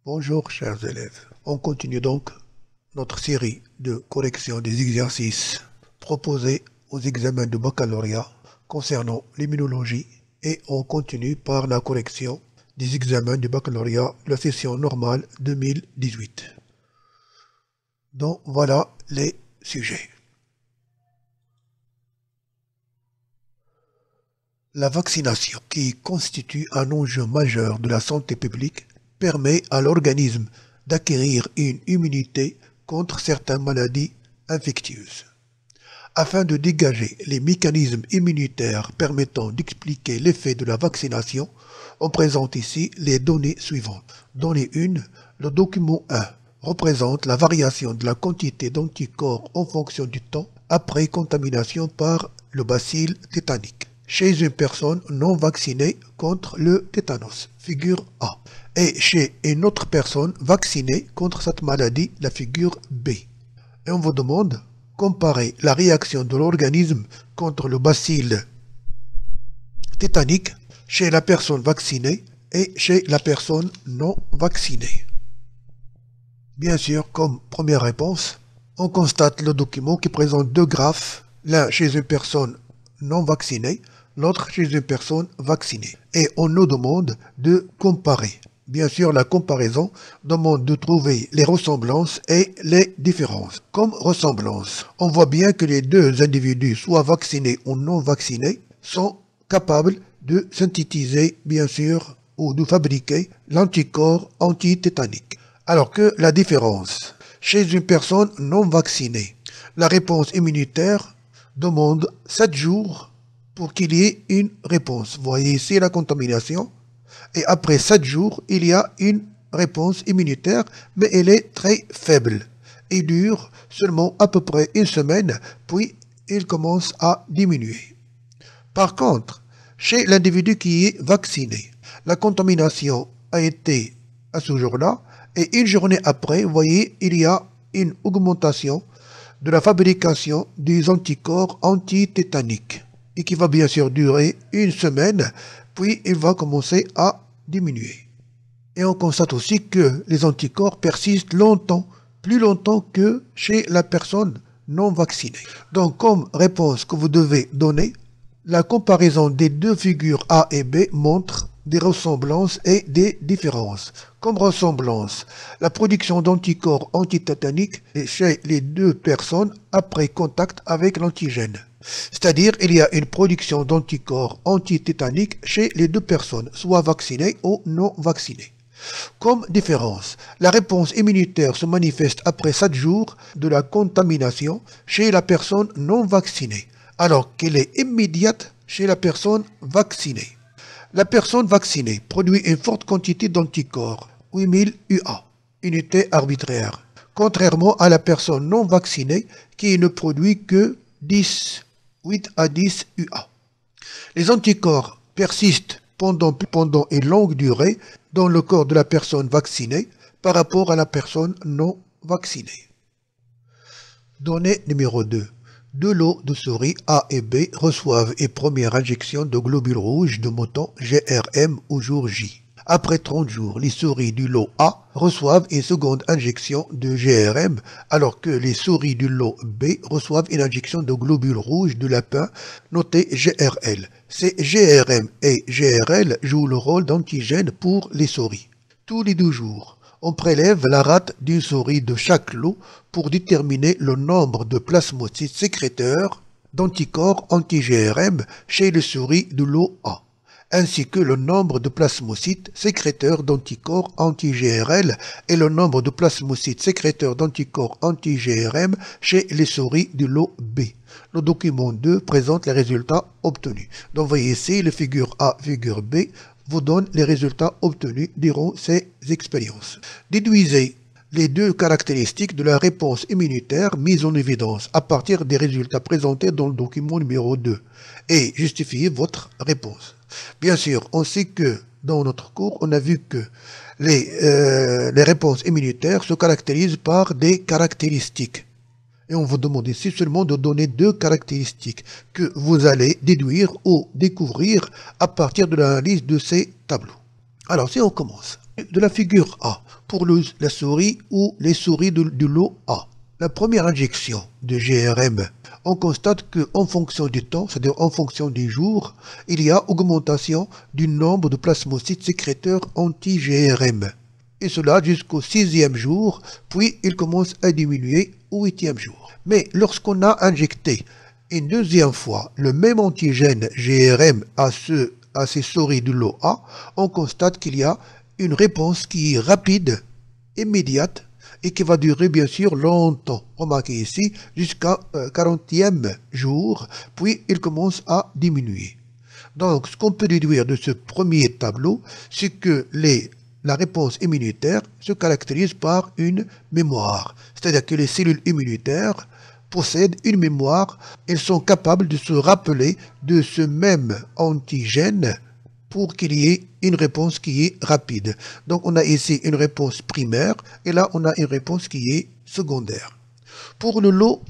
Bonjour chers élèves, on continue donc notre série de correction des exercices proposés aux examens de baccalauréat concernant l'immunologie et on continue par la correction des examens du baccalauréat de la session normale 2018. Donc voilà les sujets. La vaccination, qui constitue un enjeu majeur de la santé publique, permet à l'organisme d'acquérir une immunité contre certaines maladies infectieuses. Afin de dégager les mécanismes immunitaires permettant d'expliquer l'effet de la vaccination, on présente ici les données suivantes. Donnée 1, le document 1 représente la variation de la quantité d'anticorps en fonction du temps après contamination par le bacille tétanique chez une personne non vaccinée contre le tétanos, figure A, et chez une autre personne vaccinée contre cette maladie, la figure B. Et on vous demande comparer la réaction de l'organisme contre le bacille tétanique chez la personne vaccinée et chez la personne non vaccinée. Bien sûr, comme première réponse, on constate le document qui présente deux graphes, l'un chez une personne non vaccinée, l'autre chez une personne vaccinée. Et on nous demande de comparer. Bien sûr, la comparaison demande de trouver les ressemblances et les différences. Comme ressemblance, on voit bien que les deux individus, soit vaccinés ou non vaccinés, sont capables de synthétiser, bien sûr, ou de fabriquer l'anticorps antitétanique. Alors que la différence, chez une personne non vaccinée, la réponse immunitaire demande 7 jours pour qu'il y ait une réponse. Vous voyez ici la contamination. Et après 7 jours, il y a une réponse immunitaire, mais elle est très faible. Elle dure seulement à peu près une semaine, puis elle commence à diminuer. Par contre, chez l'individu qui est vacciné, la contamination a été à ce jour-là, et une journée après, vous voyez, il y a une augmentation de la fabrication des anticorps antitétaniques, et qui va bien sûr durer une semaine, puis il va commencer à diminuer. Et on constate aussi que les anticorps persistent longtemps, plus longtemps que chez la personne non vaccinée. Donc comme réponse que vous devez donner, la comparaison des deux figures A et B montre des ressemblances et des différences. Comme ressemblance, la production d'anticorps antitétaniques est chez les deux personnes après contact avec l'antigène. C'est-à-dire il y a une production d'anticorps antitétaniques chez les deux personnes, soit vaccinées ou non vaccinées. Comme différence, la réponse immunitaire se manifeste après 7 jours de la contamination chez la personne non vaccinée, alors qu'elle est immédiate chez la personne vaccinée. La personne vaccinée produit une forte quantité d'anticorps, 8000 UA, unité arbitraire, contrairement à la personne non vaccinée qui ne produit que 8 à 10 UA. Les anticorps persistent pendant une longue durée dans le corps de la personne vaccinée par rapport à la personne non vaccinée. Donnée numéro 2. Deux lots de souris A et B reçoivent une première injection de globules rouges de mouton GRM au jour J. Après 30 jours, les souris du lot A reçoivent une seconde injection de GRM, alors que les souris du lot B reçoivent une injection de globules rouges de lapin noté GRL. Ces GRM et GRL jouent le rôle d'antigène pour les souris. Tous les 2 jours, on prélève la rate d'une souris de chaque lot pour déterminer le nombre de plasmocytes sécréteurs d'anticorps anti-GRM chez les souris du lot A, ainsi que le nombre de plasmocytes sécréteurs d'anticorps anti-GRL et le nombre de plasmocytes sécréteurs d'anticorps anti-GRM chez les souris du lot B. Le document 2 présente les résultats obtenus. Donc, vous voyez ici, les figures A, figure B vous donne les résultats obtenus durant ces expériences. Déduisez les deux caractéristiques de la réponse immunitaire mise en évidence à partir des résultats présentés dans le document numéro 2 et justifiez votre réponse. Bien sûr, on sait que dans notre cours, on a vu que les réponses immunitaires se caractérisent par des caractéristiques. Et on vous demande ici seulement de donner 2 caractéristiques que vous allez déduire ou découvrir à partir de l'analyse de ces tableaux. Alors, si on commence de la figure A, pour la souris ou les souris du lot A, la première injection de GRM, on constate qu'en fonction du temps, c'est-à-dire en fonction des jours, il y a augmentation du nombre de plasmocytes sécréteurs anti-GRM. Et cela jusqu'au 6e jour, puis il commence à diminuer au 8e jour. Mais lorsqu'on a injecté une deuxième fois le même antigène GRM à ces souris du lot A, on constate qu'il y a une réponse qui est rapide, immédiate, et qui va durer bien sûr longtemps. Remarquez ici, jusqu'à 40e jour, puis il commence à diminuer. Donc, ce qu'on peut déduire de ce premier tableau, c'est que la réponse immunitaire se caractérise par une mémoire. C'est-à-dire que les cellules immunitaires possèdent une mémoire, elles sont capables de se rappeler de ce même antigène pour qu'il y ait une réponse qui est rapide. Donc on a ici une réponse primaire et là on a une réponse qui est secondaire. Pour le lot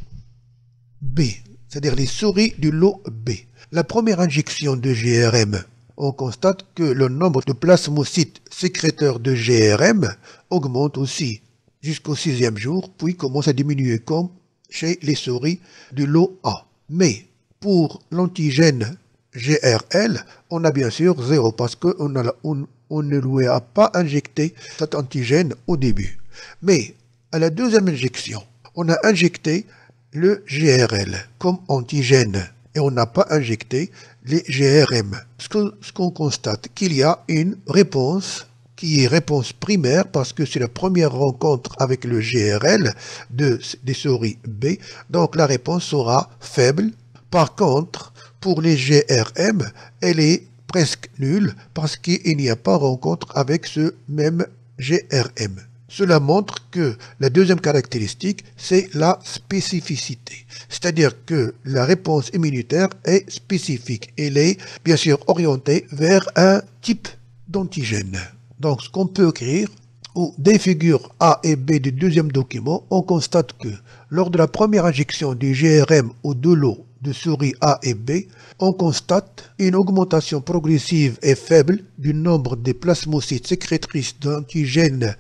B, c'est-à-dire les souris du lot B, la première injection de GRM, on constate que le nombre de plasmocytes sécréteurs de GRM augmente aussi jusqu'au 6e jour, puis commence à diminuer comme chez les souris du lot A. Mais pour l'antigène GRL, on a bien sûr 0 parce qu'on ne lui a pas injecté cet antigène au début. Mais à la deuxième injection, on a injecté le GRL comme antigène et on n'a pas injecté les GRM. Ce qu'on constate, qu'il y a une réponse qui est réponse primaire parce que c'est la première rencontre avec le GRL des souris B, donc la réponse sera faible. Par contre, pour les GRM, elle est presque nulle parce qu'il n'y a pas rencontre avec ce même GRM. Cela montre que la deuxième caractéristique, c'est la spécificité. C'est-à-dire que la réponse immunitaire est spécifique. Elle est bien sûr orientée vers un type d'antigène. Donc ce qu'on peut écrire, ou des figures A et B du deuxième document, on constate que lors de la première injection du GRM aux deux lots de souris A et B, on constate une augmentation progressive et faible du nombre des plasmocytes sécrétrices d'antigènes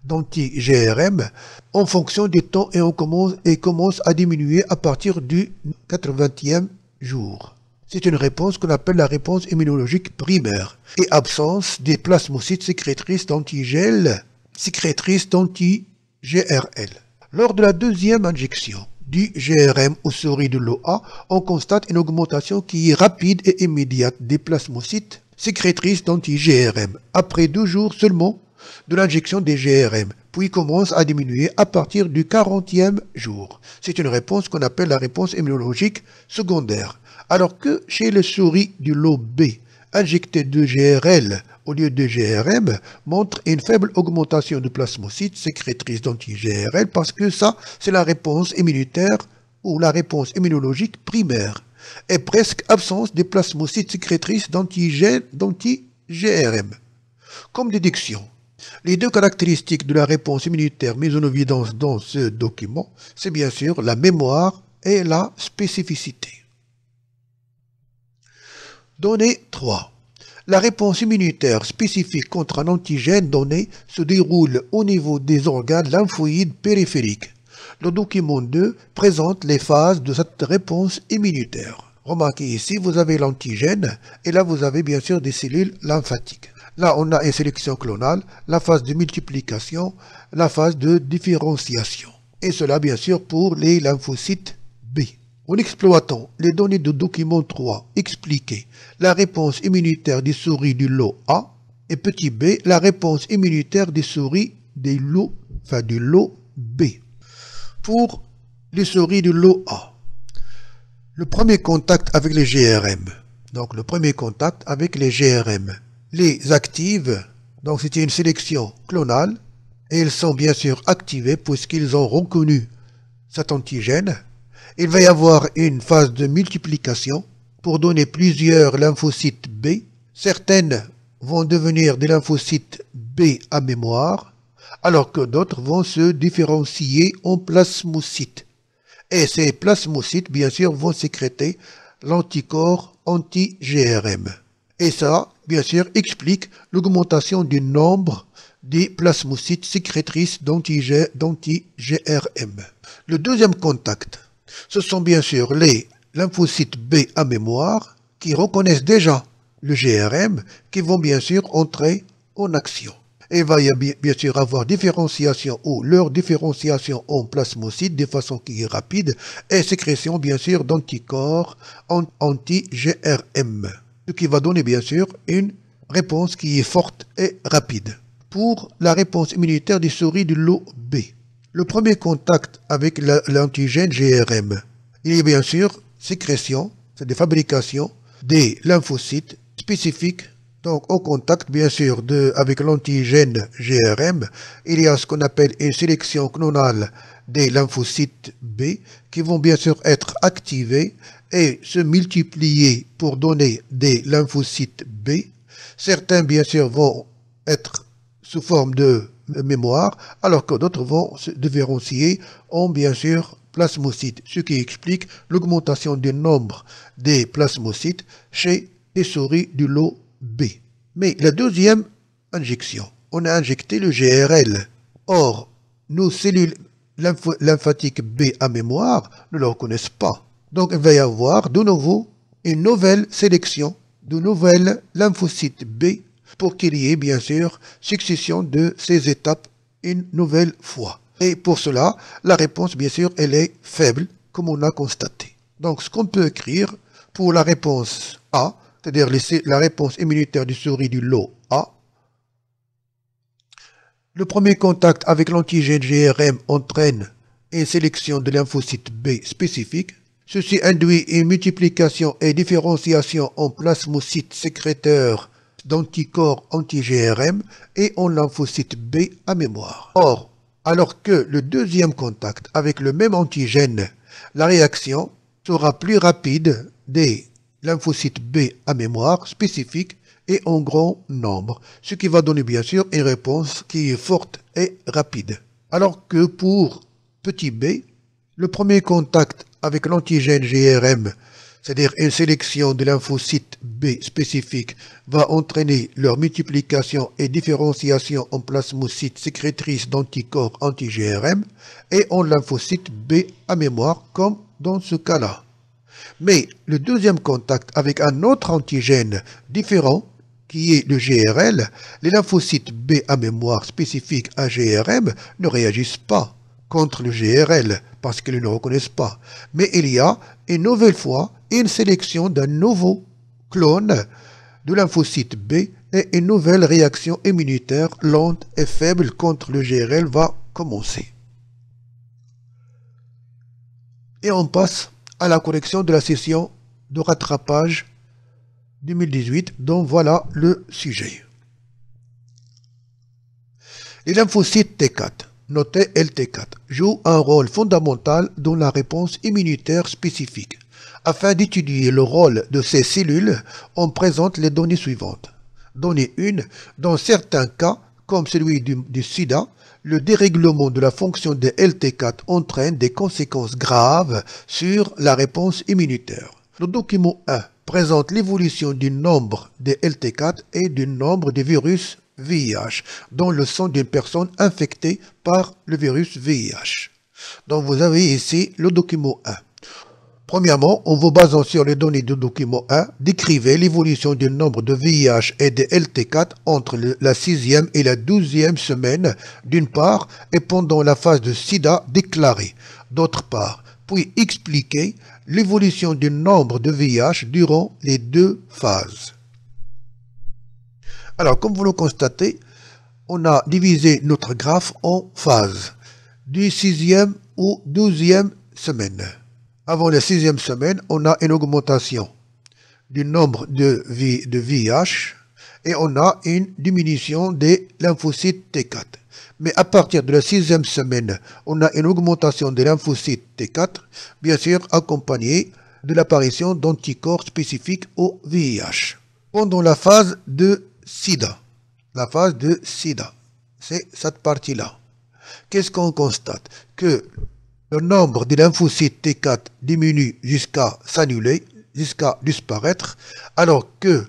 d'anti-GRM en fonction du temps et commence à diminuer à partir du 80e jour. C'est une réponse qu'on appelle la réponse immunologique primaire et absence des plasmocytes sécrétrices d'antigènes sécrétrices d'anti-GRL. Lors de la deuxième injection du GRM aux souris de l'OA, on constate une augmentation qui est rapide et immédiate des plasmocytes sécrétrices d'anti-GRM après 2 jours seulement de l'injection des GRM, puis commence à diminuer à partir du 40e jour. C'est une réponse qu'on appelle la réponse immunologique secondaire. Alors que chez les souris du lot B, injecter de GRL au lieu de GRM montre une faible augmentation de plasmocytes sécrétrices d'anti-GRL parce que ça, c'est la réponse immunitaire ou la réponse immunologique primaire et presque absence des plasmocytes sécrétrices d'anti-GRM. Comme déduction, les deux caractéristiques de la réponse immunitaire mises en évidence dans ce document, c'est bien sûr la mémoire et la spécificité. Donnée 3. La réponse immunitaire spécifique contre un antigène donné se déroule au niveau des organes lymphoïdes périphériques. Le document 2 présente les phases de cette réponse immunitaire. Remarquez ici, vous avez l'antigène et là vous avez bien sûr des cellules lymphatiques. Là, on a une sélection clonale, la phase de multiplication, la phase de différenciation. Et cela, bien sûr, pour les lymphocytes B. En exploitant les données de document 3 expliquées, la réponse immunitaire des souris du lot A, et petit b, la réponse immunitaire des souris du lot B. Pour les souris du lot A, le premier contact avec les GRM, donc le premier contact avec les GRM, les active, donc c'était une sélection clonale, et ils sont bien sûr activés puisqu'ils ont reconnu cet antigène. Il va y avoir une phase de multiplication pour donner plusieurs lymphocytes B. Certaines vont devenir des lymphocytes B à mémoire, alors que d'autres vont se différencier en plasmocytes. Et ces plasmocytes, bien sûr, vont sécréter l'anticorps anti-GRM. Et ça, bien sûr, explique l'augmentation du nombre des plasmocytes sécrétrices d'anti-GRM. Le deuxième contact, ce sont bien sûr les lymphocytes B à mémoire qui reconnaissent déjà le GRM, qui vont bien sûr entrer en action. Et il va y bien sûr avoir différenciation ou leur différenciation en plasmocytes de façon qui est rapide et sécrétion bien sûr d'anticorps anti-GRM. Ce qui va donner bien sûr une réponse qui est forte et rapide. Pour la réponse immunitaire des souris du lot B, le premier contact avec l'antigène GRM, il y a bien sûr sécrétion, c'est des fabrications des lymphocytes spécifiques. Donc, au contact, bien sûr, avec l'antigène GRM, il y a ce qu'on appelle une sélection clonale des lymphocytes B qui vont bien sûr être activés et se multiplier pour donner des lymphocytes B. Certains, bien sûr, vont être sous forme de mémoire, alors que d'autres vont se différencier en, bien sûr, plasmocytes, ce qui explique l'augmentation du nombre des plasmocytes chez les souris du lot B. Mais la deuxième injection, on a injecté le GRL. Or, nos cellules lymphatiques B à mémoire ne le reconnaissent pas. Donc, il va y avoir de nouveau une nouvelle sélection de nouvelles lymphocytes B pour qu'il y ait bien sûr succession de ces étapes une nouvelle fois. Et pour cela, la réponse, bien sûr, elle est faible, comme on a constaté. Donc, ce qu'on peut écrire pour la réponse A, c'est-à-dire la réponse immunitaire du souris du lot A. Le premier contact avec l'antigène GRM entraîne une sélection de lymphocytes B spécifiques. Ceci induit une multiplication et différenciation en plasmocytes sécréteurs d'anticorps anti-GRM et en lymphocytes B à mémoire. Or, alors que le deuxième contact avec le même antigène, la réaction sera plus rapide des lymphocytes B à mémoire spécifique et en grand nombre, ce qui va donner bien sûr une réponse qui est forte et rapide. Alors que pour petit b, le premier contact avec l'antigène GRM, c'est-à-dire une sélection de lymphocytes B spécifiques, va entraîner leur multiplication et différenciation en plasmocytes sécrétrices d'anticorps anti-GRM et en lymphocytes B à mémoire, comme dans ce cas-là. Mais le deuxième contact avec un autre antigène différent, qui est le GRL, les lymphocytes B à mémoire spécifiques à GRM ne réagissent pas contre le GRL parce qu'ils ne le reconnaissent pas. Mais il y a une nouvelle fois une sélection d'un nouveau clone de lymphocyte B et une nouvelle réaction immunitaire lente et faible contre le GRL va commencer. Et on passe à la correction de la session de rattrapage 2018, dont voilà le sujet. Les lymphocytes T4, notés LT4, jouent un rôle fondamental dans la réponse immunitaire spécifique. Afin d'étudier le rôle de ces cellules, on présente les données suivantes. Donnée 1, dans certains cas, comme celui du sida, le dérèglement de la fonction de LT4 entraîne des conséquences graves sur la réponse immunitaire. Le document 1 présente l'évolution du nombre de LT4 et du nombre de virus VIH dans le sang d'une personne infectée par le virus VIH. Donc vous avez ici le document 1. Premièrement, en vous basant sur les données du document 1, décrivez l'évolution du nombre de VIH et de LT4 entre la 6e et la 12e semaine, d'une part, et pendant la phase de sida déclarée, d'autre part, puis expliquez l'évolution du nombre de VIH durant les deux phases. Alors, comme vous le constatez, on a divisé notre graphe en phases, du 6e ou 12e semaine. Avant la 6e semaine, on a une augmentation du nombre de VIH et on a une diminution des lymphocytes T4. Mais à partir de la 6e semaine, on a une augmentation des lymphocytes T4, bien sûr accompagnée de l'apparition d'anticorps spécifiques au VIH. Pendant la phase de sida, c'est cette partie-là. Qu'est-ce qu'on constate? Que le nombre de lymphocytes T4 diminue jusqu'à s'annuler, jusqu'à disparaître, alors que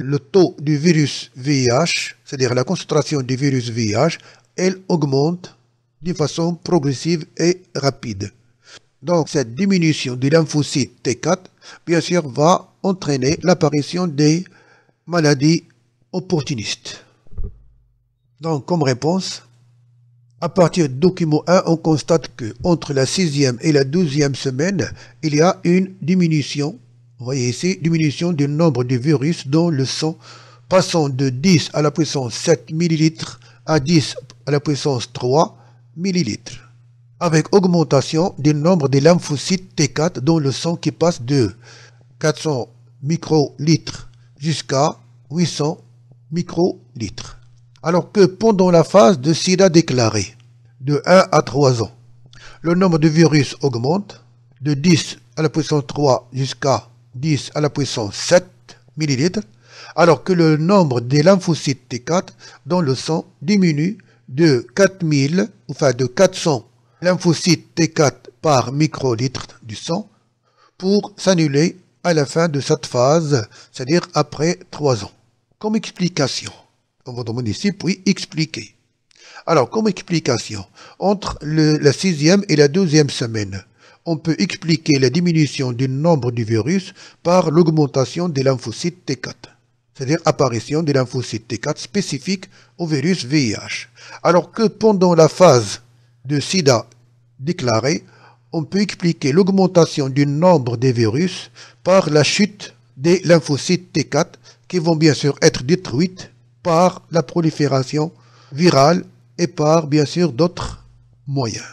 le taux du virus VIH, c'est-à-dire la concentration du virus VIH, elle augmente d'une façon progressive et rapide. Donc cette diminution des lymphocytes T4, bien sûr, va entraîner l'apparition des maladies opportunistes. Donc comme réponse, à partir du document 1, on constate que entre la 6e et la 12e semaine, il y a une diminution. Vous voyez ici, diminution du nombre de virus dans le sang, passant de 10 à la puissance 7 ml à 10 à la puissance 3 ml, avec augmentation du nombre de lymphocytes T4 dans le sang qui passe de 400 microlitres jusqu'à 800 microlitres. Alors que pendant la phase de sida déclarée, de 1 à 3 ans, le nombre de virus augmente de 10 à la puissance 3 jusqu'à 10 à la puissance 7 ml, alors que le nombre des lymphocytes T4 dans le sang diminue de 4000, enfin de 400 lymphocytes T4 par microlitre du sang pour s'annuler à la fin de cette phase, c'est-à-dire après 3 ans. Comme explication, on va demander ici, puis expliquer. Alors, comme explication, entre la 6e et la 12e semaine, on peut expliquer la diminution du nombre du virus par l'augmentation des lymphocytes T4, c'est-à-dire apparition des lymphocytes T4 spécifiques au virus VIH. Alors que pendant la phase de sida déclarée, on peut expliquer l'augmentation du nombre des virus par la chute des lymphocytes T4 qui vont bien sûr être détruites par la prolifération virale et par bien sûr d'autres moyens.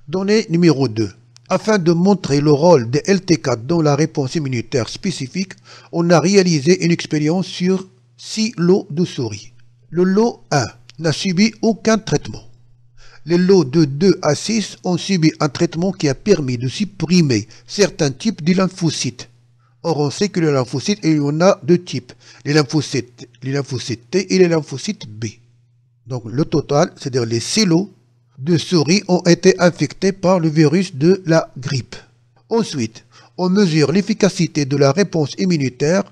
Donnée numéro 2. Afin de montrer le rôle des LT4 dans la réponse immunitaire spécifique, on a réalisé une expérience sur 6 lots de souris. Le lot 1 n'a subi aucun traitement. Les lots de 2 à 6 ont subi un traitement qui a permis de supprimer certains types de lymphocytes. Or, on sait que les lymphocytes, il y en a deux types, les lymphocytes T et les lymphocytes B. Donc, le total, c'est-à-dire les 6 lots de souris ont été infectés par le virus de la grippe. Ensuite, on mesure l'efficacité de la réponse immunitaire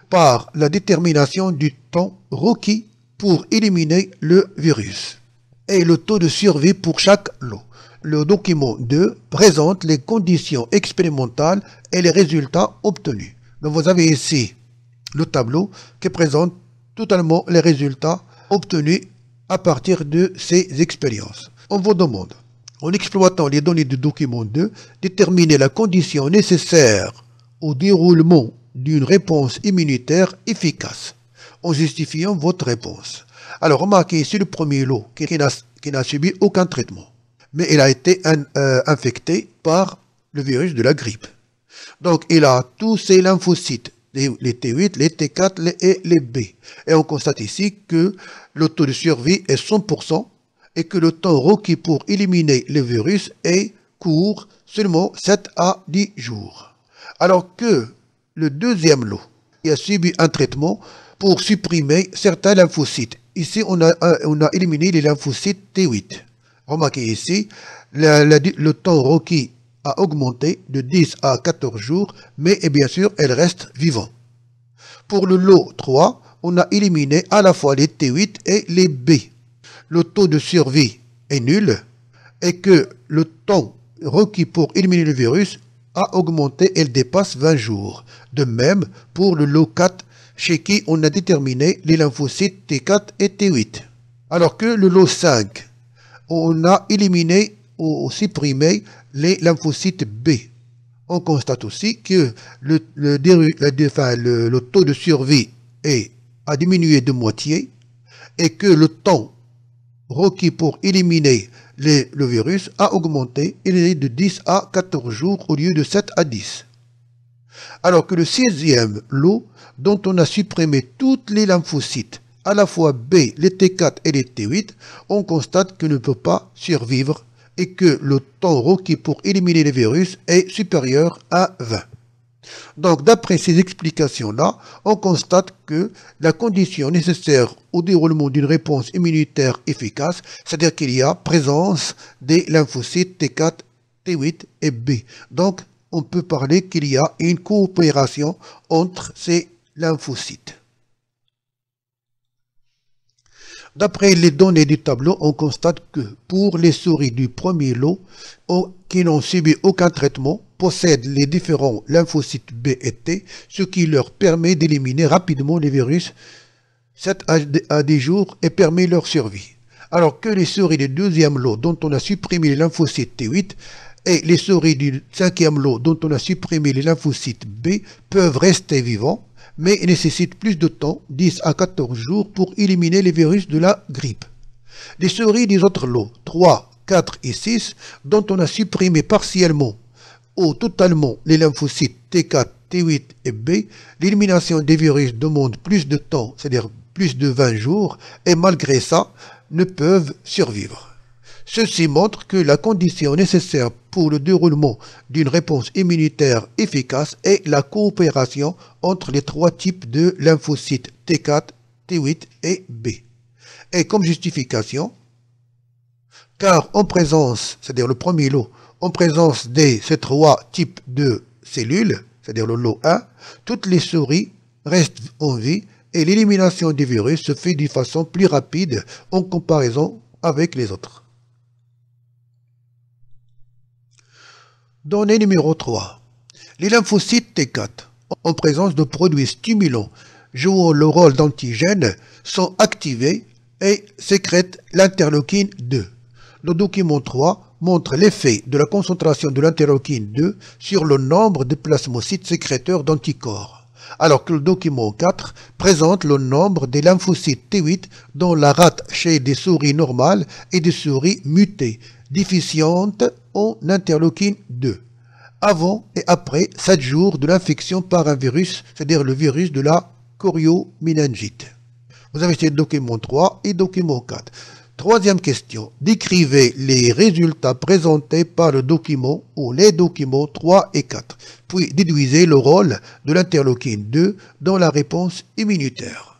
par la détermination du temps requis pour éliminer le virus et le taux de survie pour chaque lot. Le document 2 présente les conditions expérimentales et les résultats obtenus. Donc vous avez ici le tableau qui présente totalement les résultats obtenus à partir de ces expériences. On vous demande, en exploitant les données du document 2, déterminer la condition nécessaire au déroulement d'une réponse immunitaire efficace, en justifiant votre réponse. Alors remarquez ici le premier lot qui n'a subi aucun traitement, mais il a été infecté par le virus de la grippe. Donc il a tous ces lymphocytes, les T8, les T4 et les B. Et on constate ici que le taux de survie est 100% et que le temps requis pour éliminer le virus est court, seulement 7 à 10 jours. Alors que le deuxième lot qui a subi un traitement pour supprimer certains lymphocytes. Ici, on a éliminé les lymphocytes T8. Remarquez ici, le temps requis a augmenté de 10 à 14 jours, mais bien sûr, elle reste vivante. Pour le lot 3, on a éliminé à la fois les T8 et les B. Le taux de survie est nul et que le temps requis pour éliminer le virus a augmenté, elle dépasse 20 jours. De même, pour le lot 4, chez qui on a déterminé les lymphocytes T4 et T8. Alors que le lot 5, on a éliminé ou supprimé les lymphocytes B. On constate aussi que le taux de survie a diminué de moitié et que le temps requis pour éliminer le virus a augmenté, il est de 10 à 14 jours au lieu de 7 à 10. Alors que le 6e lot, dont on a supprimé toutes les lymphocytes, à la fois B, les T4 et les T8, on constate qu'il ne peut pas survivre et que le temps requis pour éliminer les virus est supérieur à 20. Donc, d'après ces explications-là, on constate que la condition nécessaire au déroulement d'une réponse immunitaire efficace, c'est-à-dire qu'il y a présence des lymphocytes T4, T8 et B. Donc, on peut parler qu'il y a une coopération entre ces lymphocytes. D'après les données du tableau, on constate que pour les souris du premier lot qui n'ont subi aucun traitement, possèdent les différents lymphocytes B et T, ce qui leur permet d'éliminer rapidement les virus 7 à 10 jours et permet leur survie. Alors que les souris du deuxième lot dont on a supprimé les lymphocytes T8 et les souris du cinquième lot dont on a supprimé les lymphocytes B peuvent rester vivants, mais nécessitent plus de temps, 10 à 14 jours, pour éliminer les virus de la grippe. Les souris des autres lots, 3, 4 et 6, dont on a supprimé partiellement ou totalement les lymphocytes T4, T8 et B, l'élimination des virus demande plus de temps, c'est-à-dire plus de 20 jours, et malgré ça, ne peuvent survivre. Ceci montre que la condition nécessaire pour le déroulement d'une réponse immunitaire efficace est la coopération entre les trois types de lymphocytes T4, T8 et B. Et comme justification, car en présence, c'est-à-dire le premier lot, en présence de ces trois types de cellules, c'est-à-dire le lot 1, toutes les souris restent en vie et l'élimination des virus se fait d'une façon plus rapide en comparaison avec les autres. Donnée numéro 3. Les lymphocytes T4, en présence de produits stimulants jouant le rôle d'antigène, sont activés et sécrètent l'interleukine 2. Le document 3 montre l'effet de la concentration de l'interleukine 2 sur le nombre de plasmocytes sécréteurs d'anticorps, alors que le document 4 présente le nombre des lymphocytes T8 dans la rate chez des souris normales et des souris mutées, déficientes en interleukine 2, avant et après 7 jours de l'infection par un virus, c'est-à-dire le virus de la chorioméningite. Vous avez ces document 3 et document 4. Troisième question. Décrivez les résultats présentés par le document ou les documents 3 et 4. Puis déduisez le rôle de l'interleukine 2 dans la réponse immunitaire.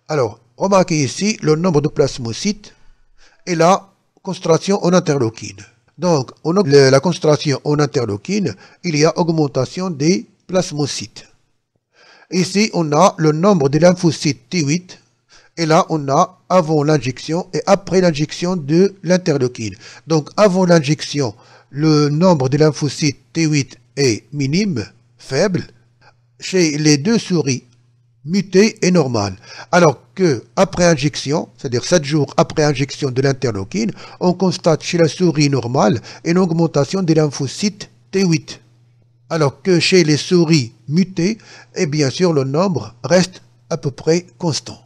Alors, remarquez ici le nombre de plasmocytes et la concentration en interleukine. Donc, la concentration en interleukine, il y a augmentation des plasmocytes. Ici, on a le nombre de lymphocytes T8. Et là, on a avant l'injection et après l'injection de l'interleukine. Donc, avant l'injection, le nombre de lymphocytes T8 est minime, faible, chez les deux souris mutées et normales. Alors que après injection, c'est-à-dire 7 jours après injection de l'interleukine, on constate chez la souris normale une augmentation des lymphocytes T8. Alors que chez les souris mutées, et bien sûr, le nombre reste à peu près constant.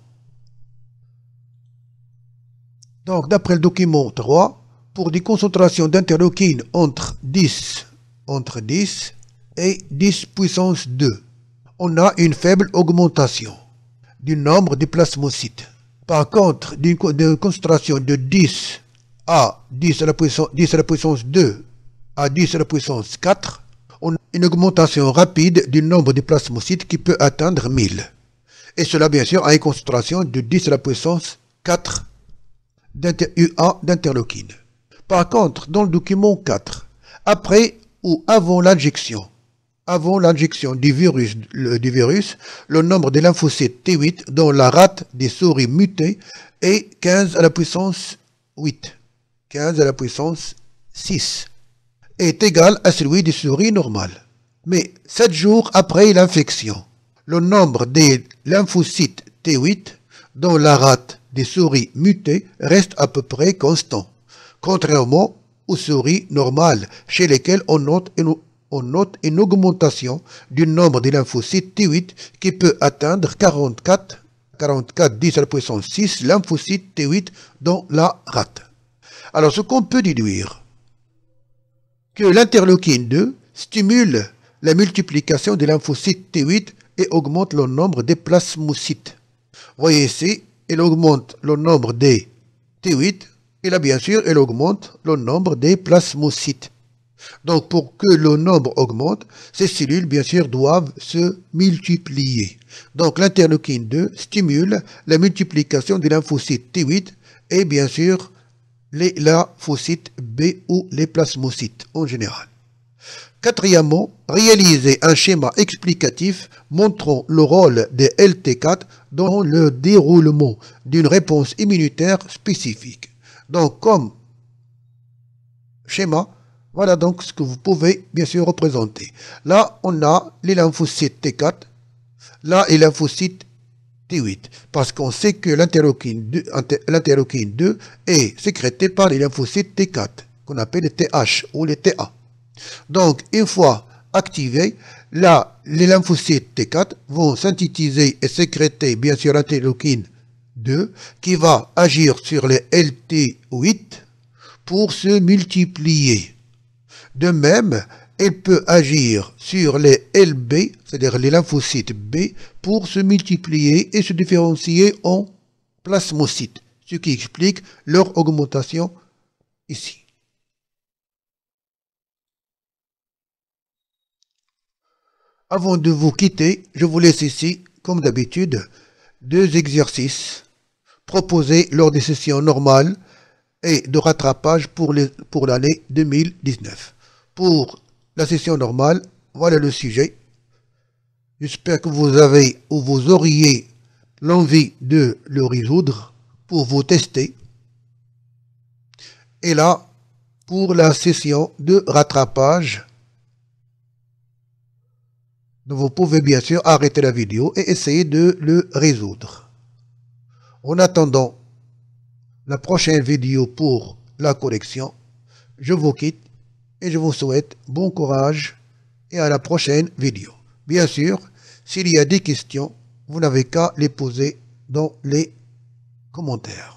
Donc, d'après le document 3, pour des concentrations d'interleukine entre 10 et 10 puissance 2, on a une faible augmentation du nombre de plasmocytes. Par contre, d'une concentration de 10 à 10 à la puissance 2 à 10 à la puissance 4, on a une augmentation rapide du nombre de plasmocytes qui peut atteindre 1000. Et cela, bien sûr, à une concentration de 10 à la puissance 4 UA d'interleukine. Par contre, dans le document 4, après ou avant l'injection du virus, le nombre de lymphocytes T8 dans la rate des souris mutées est 15 à la puissance 8, 15 à la puissance 6, est égal à celui des souris normales. Mais 7 jours après l'infection, le nombre des lymphocytes T8 dans la rate des souris mutées reste à peu près constant, contrairement aux souris normales, chez lesquelles on note une augmentation du nombre de lymphocytes T8 qui peut atteindre 44 10 à la puissance 6 lymphocytes T8 dans la rate. Alors, ce qu'on peut déduire, que l'interleukine 2 stimule la multiplication des lymphocytes T8 et augmente le nombre des plasmocytes. Voyez ici, elle augmente le nombre des T8 et là, bien sûr, elle augmente le nombre des plasmocytes. Donc, pour que le nombre augmente, ces cellules, bien sûr, doivent se multiplier. Donc, l'interleukine 2 stimule la multiplication des lymphocytes T8 et, bien sûr, les lymphocytes B ou les plasmocytes en général. Quatrièmement, réaliser un schéma explicatif montrant le rôle des LT4 dans le déroulement d'une réponse immunitaire spécifique. Donc, comme schéma, voilà donc ce que vous pouvez bien sûr représenter. Là, on a les lymphocytes T4, là, les lymphocytes T8, parce qu'on sait que l'interleukine 2 est sécrété par les lymphocytes T4, qu'on appelle les TH ou les TA. Donc, une fois activés, là, les lymphocytes T4 vont synthétiser et sécréter, bien sûr, l'interleukine 2, qui va agir sur les LT8 pour se multiplier. De même, elle peut agir sur les LB, c'est-à-dire les lymphocytes B, pour se multiplier et se différencier en plasmocytes, ce qui explique leur augmentation ici. Avant de vous quitter, je vous laisse ici, comme d'habitude, 2 exercices proposés lors des sessions normales et de rattrapage pour l'année 2019. Pour la session normale, voilà le sujet. J'espère que vous avez ou vous auriez l'envie de le résoudre pour vous tester. Et là, pour la session de rattrapage, vous pouvez bien sûr arrêter la vidéo et essayer de le résoudre. En attendant la prochaine vidéo pour la correction, je vous quitte et je vous souhaite bon courage et à la prochaine vidéo. Bien sûr, s'il y a des questions, vous n'avez qu'à les poser dans les commentaires.